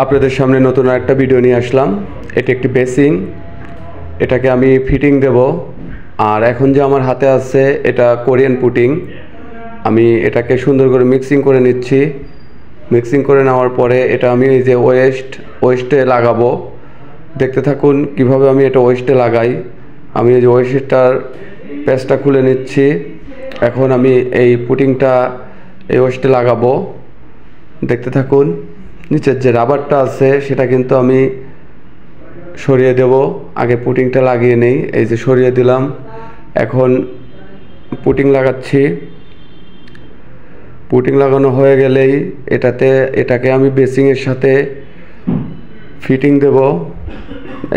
আপনাদের সামনে নতুন একটা ভিডিও নিয়ে আসলাম। এটা একটি বেসিং, এটাকে আমি ফিটিং দেব। আর এখন যে আমার হাতে আছে এটা কোরিয়ান পুটিং। আমি এটাকে সুন্দর করে মিক্সিং করে নিচ্ছি। মিক্সিং করে নেওয়ার পরে এটা আমি এই যে ওয়েস্টে লাগাবো। দেখতে থাকুন কিভাবে আমি এটা ওয়েস্টে লাগাই। আমি এই যে ওয়েস্টটার প্যাচটা খুলে নিচ্ছি। এখন আমি এই পুটিংটা এই ওয়েস্টে লাগাবো। দেখতে থাকুন। নিচের যে রাবারটা আছে সেটা কিন্তু আমি সরিয়ে দেব। আগে পুটিংটা লাগিয়ে নেই। এই যে সরিয়ে দিলাম। এখন পুটিং লাগাচ্ছি। পুটিং লাগানো হয়ে গেলেই এটাকে আমি বেসিংয়ের সাথে ফিটিং দেব।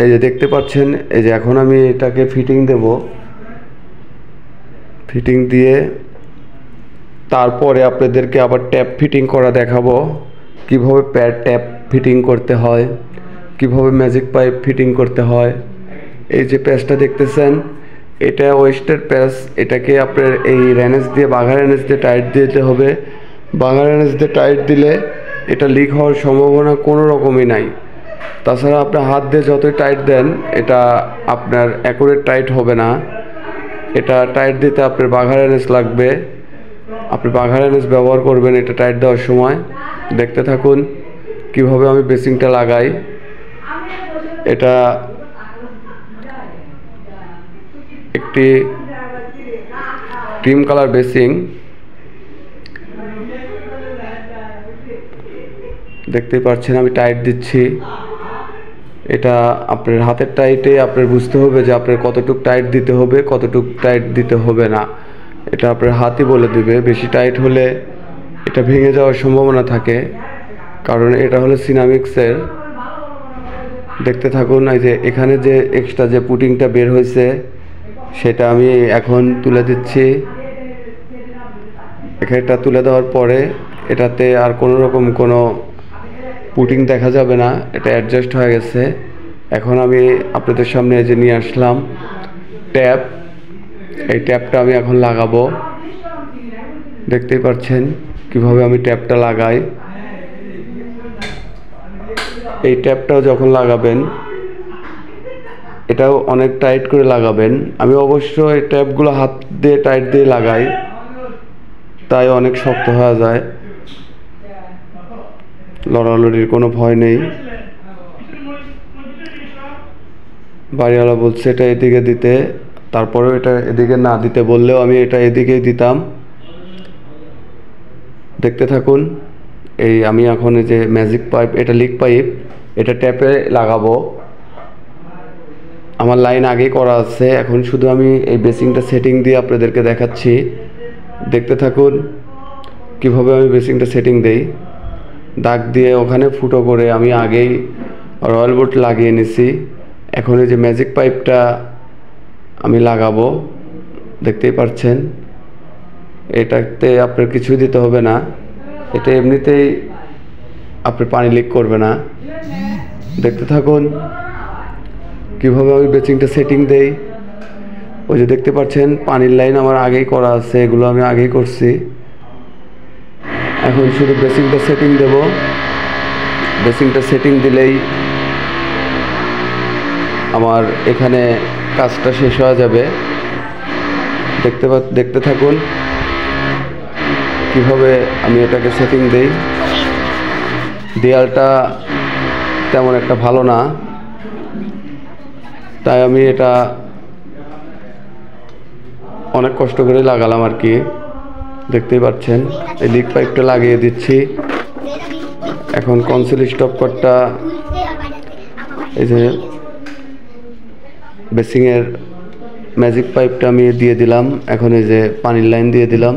এই যে দেখতে পাচ্ছেন, এই যে এখন আমি এটাকে ফিটিং দেব। ফিটিং দিয়ে তারপরে আপনাদেরকে আবার ট্যাপ ফিটিং করা দেখাবো, কিভাবে ট্যাপ ফিটিং করতে হয়, কিভাবে ম্যাজিক পাইপ ফিটিং করতে হয়। এই যে প্যাচটা দেখতেছেন, এটা ওয়েস্টের প্যাচ। এটাকে আপনার এই র্যানেস দিয়ে, বাঘা র্যানেস দিয়ে টাইট দিতে হবে। বাঘা র্যানেস দিয়ে টাইট দিলে এটা লিক হওয়ার সম্ভাবনা কোনো রকমই নাই। তাছাড়া আপনার হাত দিয়ে যতই টাইট দেন এটা আপনার অ্যাকুরেট টাইট হবে না। এটা টাইট দিতে আপনার বাঘা র্যানেস লাগবে। আপনি বাঘা র্যানেস ব্যবহার করবেন এটা টাইট দেওয়ার সময়। দেখতে থাকুন কিভাবে আমি বেসিংটা লাগাই। এটা একটি ক্রিম কালার বেসিং। দেখতেই পাচ্ছেন আমি টাইট দিচ্ছি। এটা আপনার হাতের টাইটে আপনার বুঝতে হবে যে আপনার কতটুক টাইট দিতে হবে, কতটুক টাইট দিতে হবে না। এটা আপনার হাতই বলে দিবে। বেশি টাইট হলে এটা ভেঙে যাওয়ার সম্ভাবনা থাকে, কারণ এটা হলো সিনামিক্সের। দেখতে থাকুন। এই যে এখানে যে এক্সট্রা যে পুটিংটা বের হয়েছে সেটা আমি এখন তুলে দিচ্ছি। এটা তুলে দেওয়ার পরে এটাতে আর কোনো রকম কোনো পুটিং দেখা যাবে না। এটা অ্যাডজাস্ট হয়ে গেছে। এখন আমি আপনাদের সামনে যে নিয়ে আসলাম ট্যাপ। এই ট্যাপটা আমি এখন লাগাবো। দেখতেই পাচ্ছেন কিভাবে আমি ট্যাপটা লাগাই। এই ট্যাপটাও যখন লাগাবেন এটাও অনেক টাইট করে লাগাবেন। আমি অবশ্য এই ট্যাপগুলো হাত দিয়ে টাইট দিয়ে লাগাই, তাই অনেক শক্ত হয়ে যায়। লড়ালড়ির কোনো ভয় নেই। বাড়িওয়ালা বলছে এটা এদিকে দিতে, তারপরেও এটা এদিকে না দিতে বললেও আমি এটা এদিকেই দিতাম। দেখতে থাকুন। এই আমি এখন এই যে ম্যাজিক পাইপ, এটা লিক পাইপ, এটা ট্যাপে লাগাবো। আমার লাইন আগেই করা আছে। এখন শুধু আমি এই বেসিংটা সেটিং দিয়ে আপনাদেরকে দেখাচ্ছি। দেখতে থাকুন কিভাবে আমি বেসিংটা সেটিং দেই। দাগ দিয়ে ওখানে ফুটো করে আমি আগেই রয়্যাল বোর্ড লাগিয়ে নিছি। এখন এই যে ম্যাজিক পাইপটা আমি লাগাবো। দেখতেই পাচ্ছেন এটাতে আপনার কিছুই দিতে হবে না। এটা এমনিতেই আপনার পানি লিক করবে না। দেখতে থাকুন কিভাবে আমি বেসিংটা সেটিং দেই। ওই যে দেখতে পাচ্ছেন পানির লাইন আমার আগেই করা আছে, এগুলো আমি আগেই করছি। এখন শুধু বেসিংটা সেটিং দেব। বেসিংটা সেটিং দিলেই আমার এখানে কাজটা শেষ হয়ে যাবে। দেখতে থাকুন কিভাবে আমি এটাকে সেটিং দেই। দেয়ালটা তেমন একটা ভালো না, তাই আমি এটা অনেক কষ্ট করে লাগালাম আর কি। দেখতেই পাচ্ছেন এই লিক পাইপটা লাগিয়ে দিচ্ছি। এখন কনসিল স্টপারটা এই যে বেসিংয়ের ম্যাজিক পাইপটা আমি দিয়ে দিলাম। এখন এই যে পানির লাইন দিয়ে দিলাম।